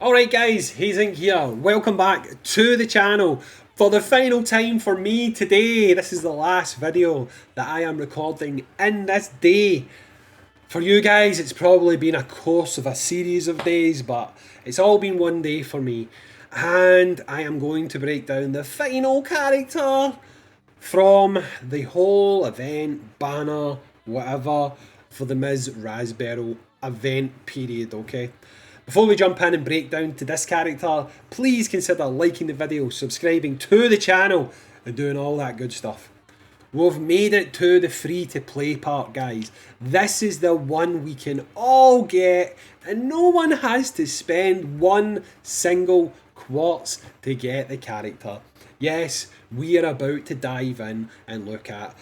Alright guys, Hayzink here. Welcome back to the channel for the final time for me today. This is the last video that I am recording in this day. For you guys, it's probably been a course of a series of days, but it's all been one day for me. And I am going to break down the final character from the whole event, banner, whatever, for the Ms. Raspberry event period, okay? Before we jump in and break down to this character, please consider liking the video, subscribing to the channel, and doing all that good stuff. We've made it to the free to play part, guys. This is the one we can all get, and no one has to spend one single quartz to get the character. Yes, we are about to dive in and look at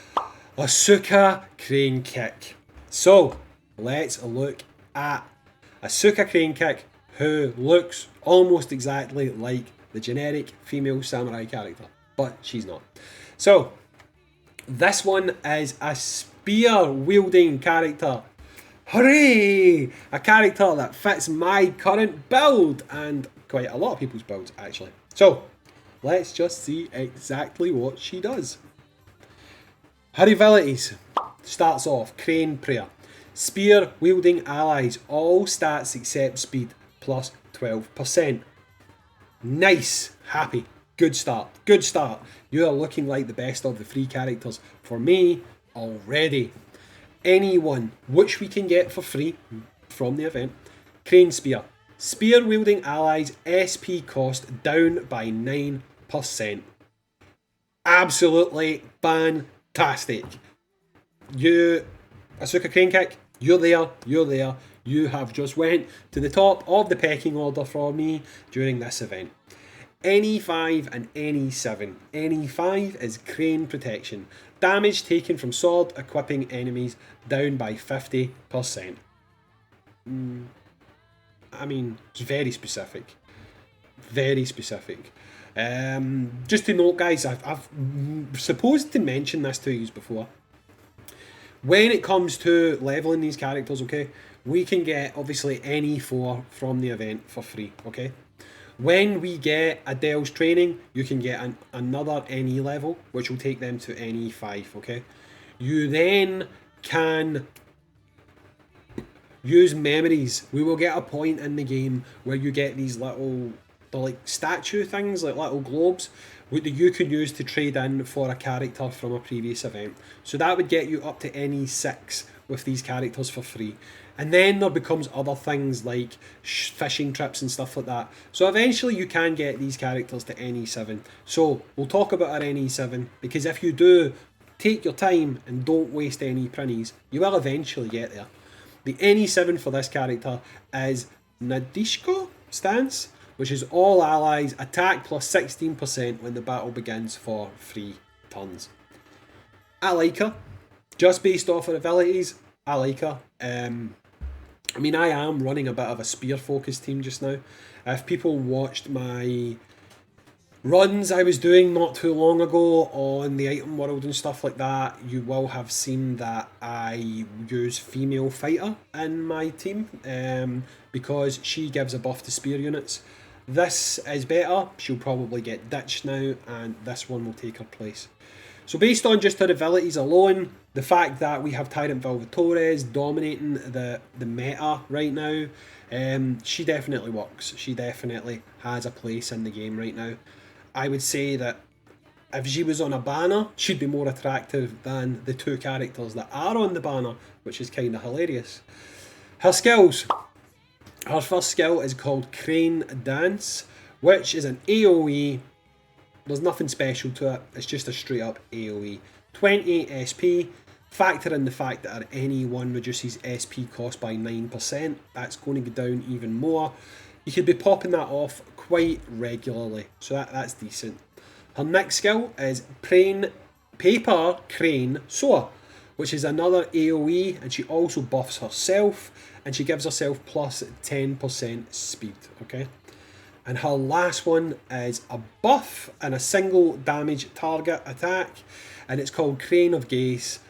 Asuka Cranekick. So, let's look at Asuka Cranekick, who looks almost exactly like the generic female samurai character, but she's not. So, this one is a spear wielding character. Hooray! A character that fits my current build and quite a lot of people's builds actually. So, let's just see exactly what she does. Her abilities starts off Crane Prayer. Spear wielding allies, all stats except speed, plus 12%. Nice, happy, good start, good start. You are looking like the best of the free characters for me already. Anyone which we can get for free from the event. Crane Spear. Spear wielding allies SP cost down by 9%. Absolutely fantastic. You, Asuka Cranekick, you're there. You have just went to the top of the pecking order for me during this event. Any 5 and any 7. Any 5 is Crane Protection. Damage taken from sword equipping enemies down by 50%. I mean, it's very specific. Very specific. Just to note, guys, I've supposed to mention this to you before. When it comes to leveling these characters, okay, we can get obviously any 4 from the event for free, okay? When we get Adele's training, you can get another NE level, which will take them to NE 5, okay? You then can use memories. We will get a point in the game where you get these little, they're like statue things, like little globes, that you can use to trade in for a character from a previous event. So that would get you up to NE 6 with these characters for free. And then there becomes other things like fishing trips and stuff like that. So eventually you can get these characters to NE 7. So we'll talk about our NE 7, because if you do take your time and don't waste any printies, you will eventually get there. The NE 7 for this character is Nadishko stance, which is all allies attack plus 16% when the battle begins for 3 turns. I like her. Just based off her abilities, I like her. I mean, I am running a bit of a spear focused team just now. If people watched my runs I was doing not too long ago on the item world and stuff like that, you will have seen that I use female fighter in my team because she gives a buff to spear units. This is better, she'll probably get ditched now, and this one will take her place. So based on just her abilities alone, the fact that we have Tyrant Torres dominating the meta right now, she definitely works. She definitely has a place in the game right now. I would say that if she was on a banner, she'd be more attractive than the 2 characters that are on the banner, which is kind of hilarious. Her skills. Her first skill is called Crane Dance, which is an AoE. There's nothing special to it, it's just a straight up AoE. 20 SP, factor in the fact that our NE1 reduces SP cost by 9%, that's going to go down even more. You could be popping that off quite regularly, so that's decent. Her next skill is Paper Crane Soar, which is another AoE, and she also buffs herself, and she gives herself plus 10% speed, okay? And her last one is a buff and a single damage target attack, and it's called Crane of Grace.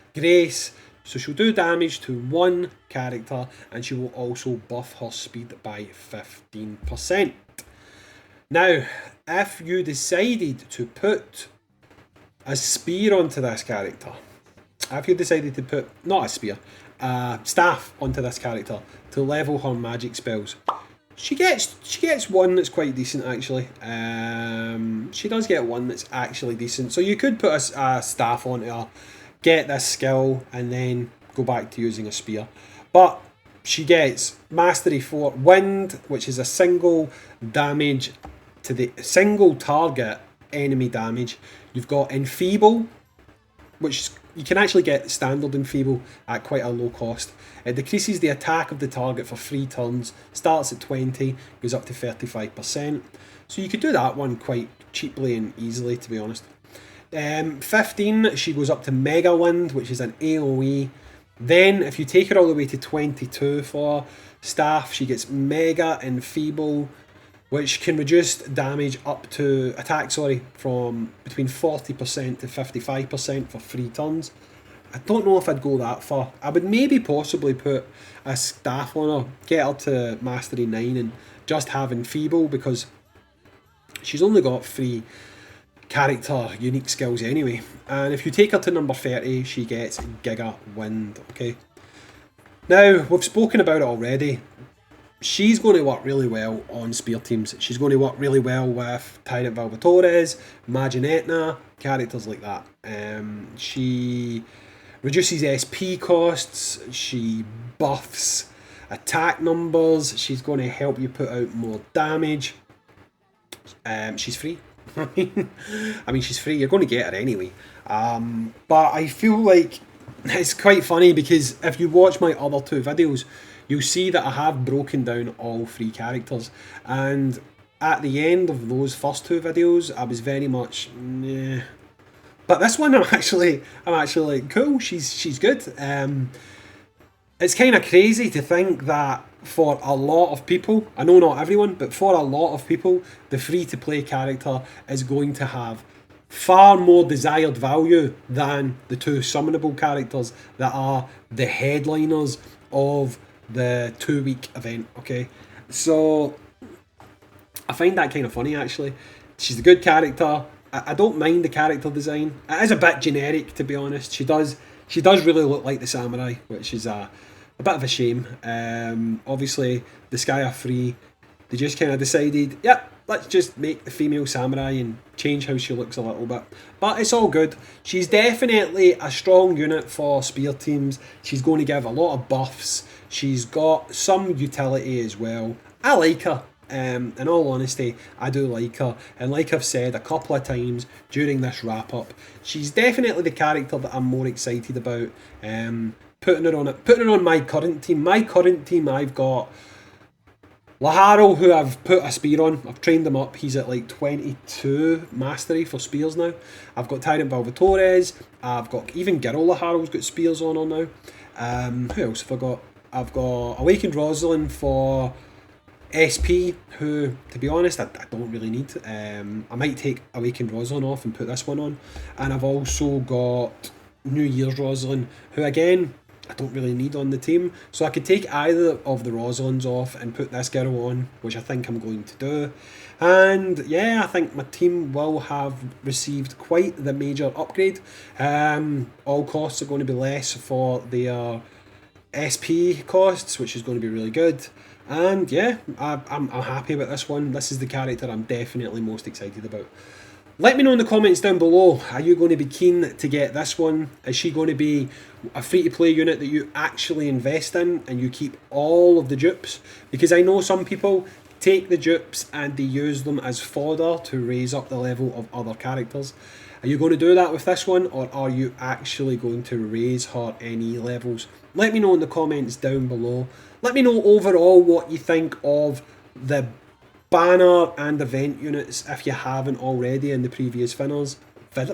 So she'll do damage to one character, and she will also buff her speed by 15%. Now, if you decided to put a spear onto this character, if you decided to put, not a spear, a staff onto this character to level her magic spells, she gets one that's quite decent actually. She does get one that's actually decent. So you could put a staff onto her, get this skill, and then go back to using a spear. But she gets Mastery 4 Wind, which is a single damage to the single target enemy damage. You've got Enfeeble, which you can actually get standard Enfeeble at quite a low cost. It decreases the attack of the target for 3 turns, starts at 20, goes up to 35%. So you could do that one quite cheaply and easily, to be honest. 15, she goes up to Mega Wind, which is an AoE. Then, if you take her all the way to 22 for staff, she gets Mega Enfeeble, which can reduce damage up to attack, from between 40% to 55% for 3 turns. I don't know if I'd go that far. I would maybe possibly put a staff on her, get her to Mastery 9 and just have Enfeeble, because she's only got 3 character unique skills anyway. And if you take her to number 30, she gets Giga Wind, okay? Now, we've spoken about it already. She's going to work really well on spear teams. She's going to work really well with Tyrant Valvatores, Majin Etna, characters like that. She reduces SP costs, she buffs attack numbers, she's going to help you put out more damage. She's free. I mean, she's free, you're going to get her anyway. But I feel like it's quite funny, because if you watch my other 2 videos, you'll see that I have broken down all 3 characters, and at the end of those first 2 videos, I was very much, nah. But this one, I'm actually like, cool, she's good. It's kind of crazy to think that for a lot of people, I know not everyone, but for a lot of people, the free-to-play character is going to have far more desired value than the 2 summonable characters that are the headliners of the 2-week event, okay? So I find that kind of funny actually. She's a good character. I don't mind the character design. It is a bit generic, to be honest. She does really look like the samurai, which is a bit of a shame. Obviously Disgaea 3, they just kind of decided, yep, let's just make the female samurai and change how she looks a little bit. But it's all good. She's definitely a strong unit for spear teams. She's going to give a lot of buffs. She's got some utility as well. I like her. In all honesty, I do like her. And like I've said a couple of times during this wrap up, she's definitely the character that I'm more excited about. Putting her on my current team. My current team, I've got Laharo, who I've put a spear on. I've trained him up. He's at like 22 mastery for spears now. I've got Tyrant Valvatores. I've got even Girl Laharo's got spears on her now. Who else have I got? I've got Awakened Rosalind for SP, who, to be honest, I don't really need. I might take Awakened Rosalind off and put this one on. And I've also got New Year's Rosalind, who again, I don't really need on the team. So I could take either of the Rosalinds off and put this girl on, which I think I'm going to do. And yeah, I think my team will have received quite the major upgrade. All costs are going to be less for their SP costs, which is going to be really good. And yeah, I'm happy with this one. This is the character I'm definitely most excited about. Let me know in the comments down below, are you going to be keen to get this one? Is she going to be a free-to-play unit that you actually invest in and you keep all of the dupes? Because I know some people take the dupes and they use them as fodder to raise up the level of other characters. Are you going to do that with this one, or are you actually going to raise her any levels? Let me know in the comments down below. Let me know overall what you think of the banner and event units if you haven't already in the previous videos. I've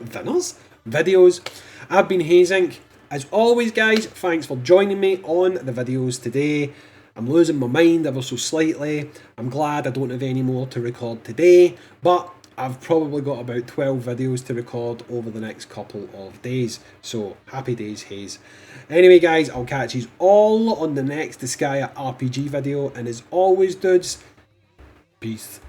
been Hayzink. As always guys, thanks for joining me on the videos today. I'm losing my mind ever so slightly. I'm glad I don't have any more to record today, but I've probably got about 12 videos to record over the next couple of days. So happy days, Hayes. Anyway guys, I'll catch you all on the next Disgaea RPG video, and as always dudes, peace.